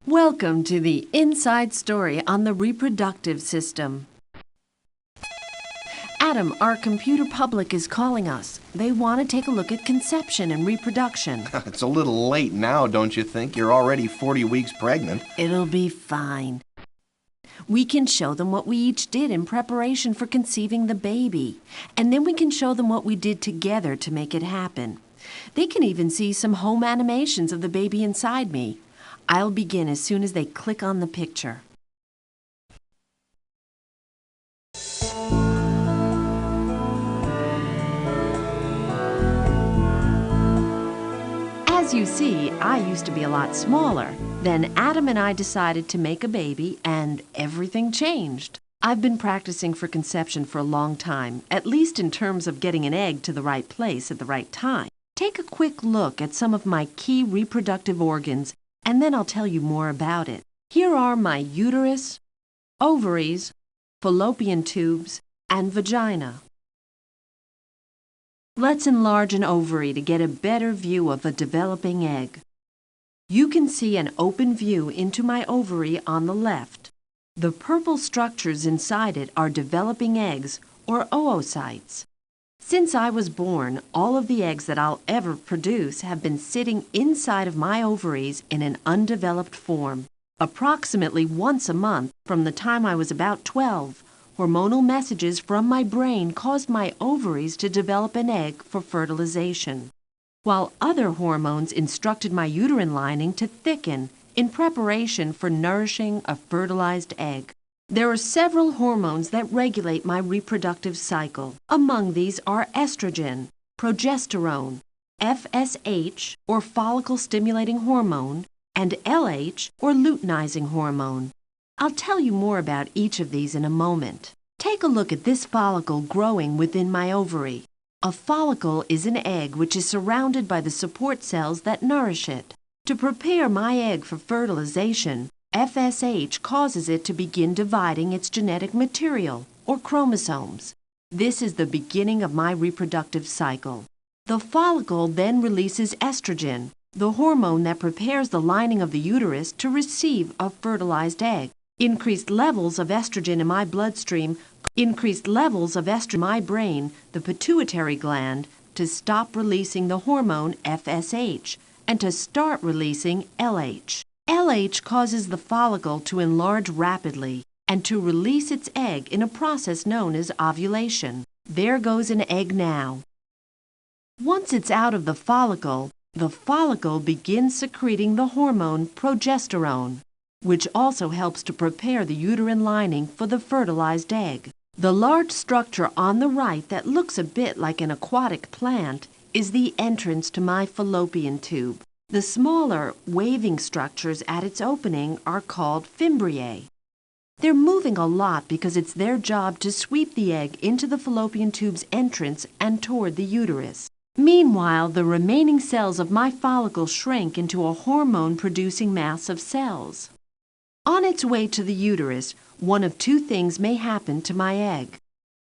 Welcome to the inside story on the reproductive system. Adam, our computer public is calling us. They want to take a look at conception and reproduction. It's a little late now, don't you think? You're already 40 weeks pregnant. It'll be fine. We can show them what we each did in preparation for conceiving the baby. And then we can show them what we did together to make it happen. They can even see some home animations of the baby inside me. I'll begin as soon as they click on the picture. As you see, I used to be a lot smaller. Then Adam and I decided to make a baby, and everything changed. I've been practicing for conception for a long time, at least in terms of getting an egg to the right place at the right time. Take a quick look at some of my key reproductive organs, and then I'll tell you more about it. Here are my uterus, ovaries, fallopian tubes, and vagina. Let's enlarge an ovary to get a better view of a developing egg. You can see an open view into my ovary on the left. The purple structures inside it are developing eggs, or oocytes. Since I was born, all of the eggs that I'll ever produce have been sitting inside of my ovaries in an undeveloped form. Approximately once a month, from the time I was about 12, hormonal messages from my brain caused my ovaries to develop an egg for fertilization, while other hormones instructed my uterine lining to thicken in preparation for nourishing a fertilized egg. There are several hormones that regulate my reproductive cycle. Among these are estrogen, progesterone, FSH, or follicle-stimulating hormone, and LH, or luteinizing hormone. I'll tell you more about each of these in a moment. Take a look at this follicle growing within my ovary. A follicle is an egg which is surrounded by the support cells that nourish it. To prepare my egg for fertilization, FSH causes it to begin dividing its genetic material, or chromosomes. This is the beginning of my reproductive cycle. The follicle then releases estrogen, the hormone that prepares the lining of the uterus to receive a fertilized egg. Increased levels of estrogen in my bloodstream, increased levels of estrogen in my brain, the pituitary gland, to stop releasing the hormone FSH and to start releasing LH. LH causes the follicle to enlarge rapidly and to release its egg in a process known as ovulation. There goes an egg now. Once it's out of the follicle begins secreting the hormone progesterone, which also helps to prepare the uterine lining for the fertilized egg. The large structure on the right that looks a bit like an aquatic plant is the entrance to my fallopian tube. The smaller, waving structures at its opening are called fimbriae. They're moving a lot because it's their job to sweep the egg into the fallopian tube's entrance and toward the uterus. Meanwhile, the remaining cells of my follicle shrink into a hormone-producing mass of cells. On its way to the uterus, one of two things may happen to my egg.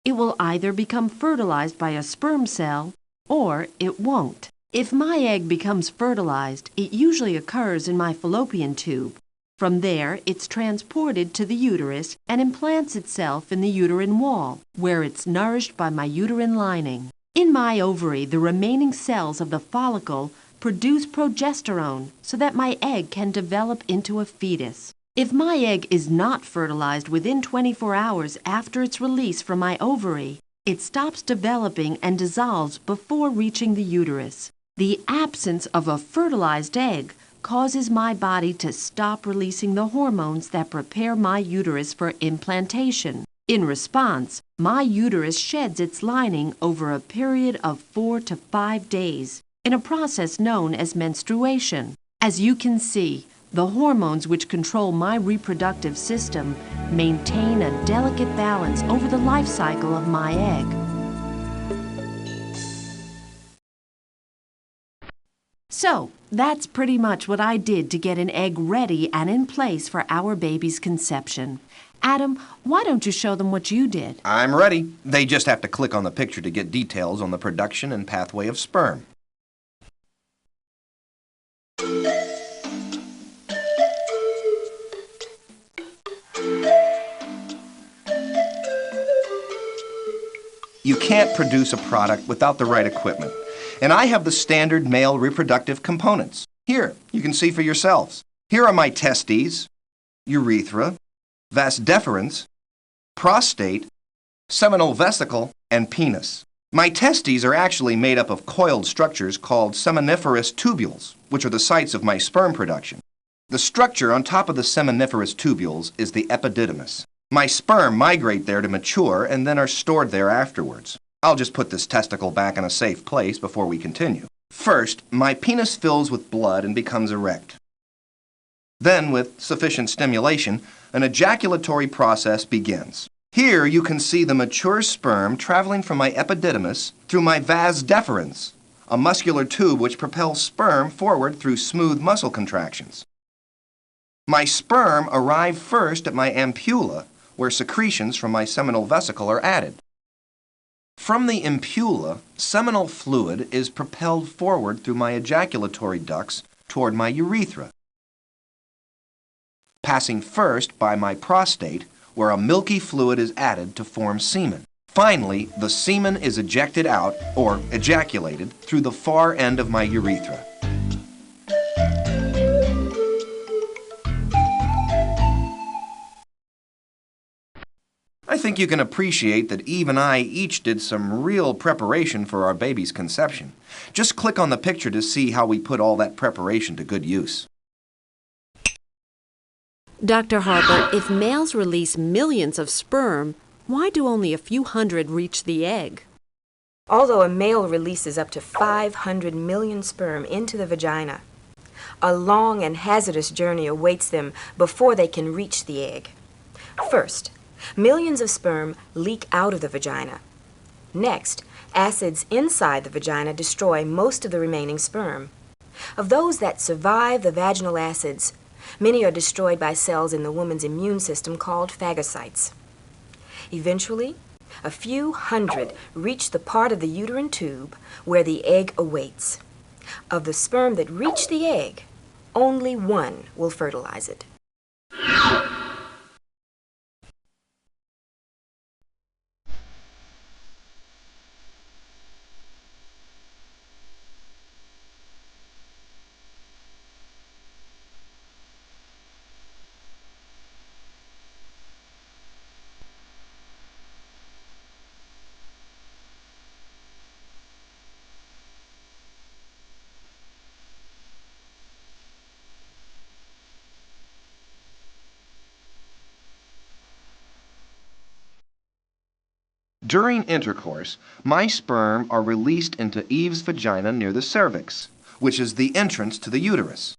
It will either become fertilized by a sperm cell, or it won't. If my egg becomes fertilized, it usually occurs in my fallopian tube. From there, it's transported to the uterus and implants itself in the uterine wall, where it's nourished by my uterine lining. In my ovary, the remaining cells of the follicle produce progesterone so that my egg can develop into a fetus. If my egg is not fertilized within 24 hours after its release from my ovary, it stops developing and dissolves before reaching the uterus. The absence of a fertilized egg causes my body to stop releasing the hormones that prepare my uterus for implantation. In response, my uterus sheds its lining over a period of 4 to 5 days in a process known as menstruation. As you can see, the hormones which control my reproductive system maintain a delicate balance over the life cycle of my egg. So, that's pretty much what I did to get an egg ready and in place for our baby's conception. Adam, why don't you show them what you did? I'm ready. They just have to click on the picture to get details on the production and pathway of sperm. You can't produce a product without the right equipment. And I have the standard male reproductive components. Here, you can see for yourselves. Here are my testes, urethra, vas deferens, prostate, seminal vesicle, and penis. My testes are actually made up of coiled structures called seminiferous tubules, which are the sites of my sperm production. The structure on top of the seminiferous tubules is the epididymis. My sperm migrate there to mature and then are stored there afterwards. I'll just put this testicle back in a safe place before we continue. First, my penis fills with blood and becomes erect. Then, with sufficient stimulation, an ejaculatory process begins. Here you can see the mature sperm traveling from my epididymis through my vas deferens, a muscular tube which propels sperm forward through smooth muscle contractions. My sperm arrive first at my ampulla, where secretions from my seminal vesicle are added. From the ampulla, seminal fluid is propelled forward through my ejaculatory ducts toward my urethra, passing first by my prostate, where a milky fluid is added to form semen. Finally, the semen is ejected out, or ejaculated, through the far end of my urethra. I think you can appreciate that Eve and I each did some real preparation for our baby's conception. Just click on the picture to see how we put all that preparation to good use. Dr. Harper, if males release millions of sperm, why do only a few hundred reach the egg? Although a male releases up to 500 million sperm into the vagina, a long and hazardous journey awaits them before they can reach the egg. First, millions of sperm leak out of the vagina. Next, acids inside the vagina destroy most of the remaining sperm. Of those that survive the vaginal acids, many are destroyed by cells in the woman's immune system called phagocytes. Eventually, a few hundred reach the part of the uterine tube where the egg awaits. Of the sperm that reach the egg, only one will fertilize it. During intercourse, my sperm are released into Eve's vagina near the cervix, which is the entrance to the uterus.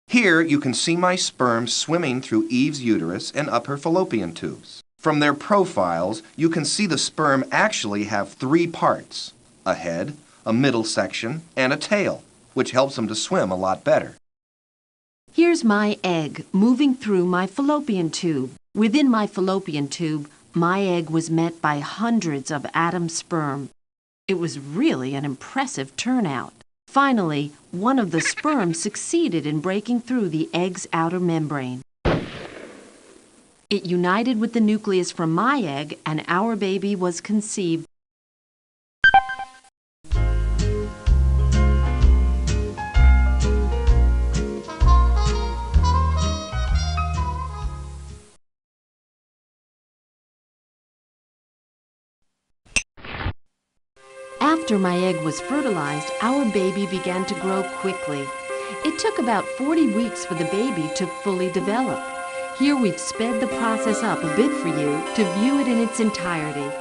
Here you can see my sperm swimming through Eve's uterus and up her fallopian tubes. From their profiles, you can see the sperm actually have three parts: a head, a middle section, and a tail, which helps them to swim a lot better. Here's my egg moving through my fallopian tube. Within my fallopian tube, my egg was met by hundreds of atom sperm. It was really an impressive turnout. Finally, one of the sperm succeeded in breaking through the egg's outer membrane. It united with the nucleus from my egg, and our baby was conceived. After my egg was fertilized, our baby began to grow quickly. It took about 40 weeks for the baby to fully develop. Here we've sped the process up a bit for you to view it in its entirety.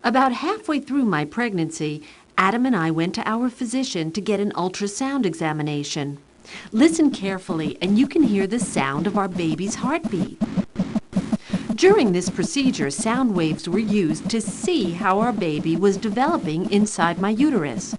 About halfway through my pregnancy, Adam and I went to our physician to get an ultrasound examination. Listen carefully and you can hear the sound of our baby's heartbeat. During this procedure, sound waves were used to see how our baby was developing inside my uterus.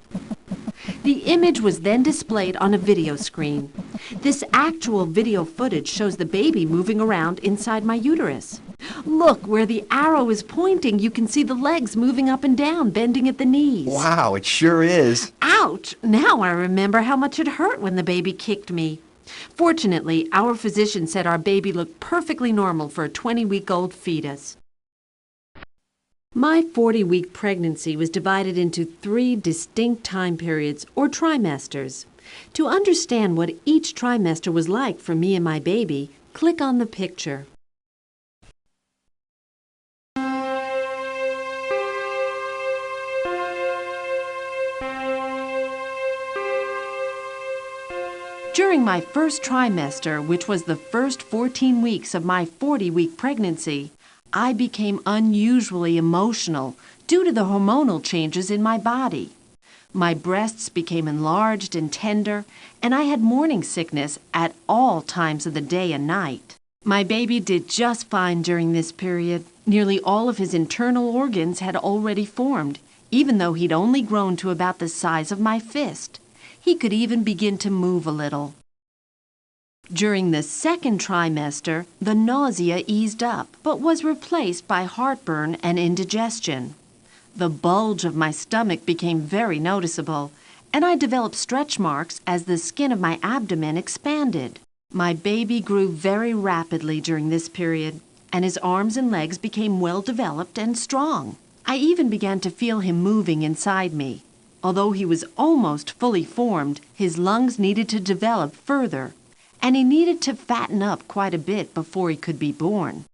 The image was then displayed on a video screen. This actual video footage shows the baby moving around inside my uterus. Look, where the arrow is pointing, you can see the legs moving up and down, bending at the knees. Wow, it sure is. Ouch! Now I remember how much it hurt when the baby kicked me. Fortunately, our physician said our baby looked perfectly normal for a 20-week-old fetus. My 40-week pregnancy was divided into 3 distinct time periods, or trimesters. To understand what each trimester was like for me and my baby, click on the picture. During my first trimester, which was the first 14 weeks of my 40-week pregnancy, I became unusually emotional due to the hormonal changes in my body. My breasts became enlarged and tender, and I had morning sickness at all times of the day and night. My baby did just fine during this period. Nearly all of his internal organs had already formed, even though he'd only grown to about the size of my fist. He could even begin to move a little. During the second trimester, the nausea eased up, but was replaced by heartburn and indigestion. The bulge of my stomach became very noticeable, and I developed stretch marks as the skin of my abdomen expanded. My baby grew very rapidly during this period, and his arms and legs became well developed and strong. I even began to feel him moving inside me. Although he was almost fully formed, his lungs needed to develop further, and he needed to fatten up quite a bit before he could be born.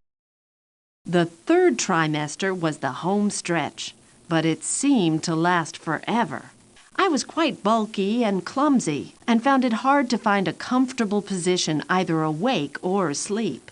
The third trimester was the home stretch, but it seemed to last forever. I was quite bulky and clumsy, and found it hard to find a comfortable position either awake or asleep.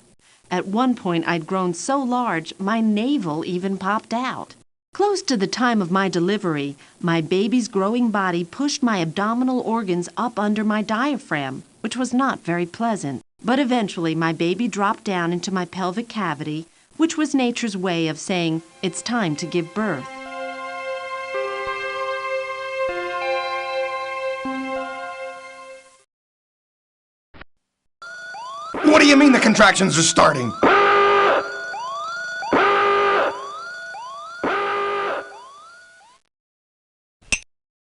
At one point I'd grown so large my navel even popped out. Close to the time of my delivery, my baby's growing body pushed my abdominal organs up under my diaphragm, which was not very pleasant. But eventually my baby dropped down into my pelvic cavity, which was nature's way of saying it's time to give birth. What do you mean the contractions are starting?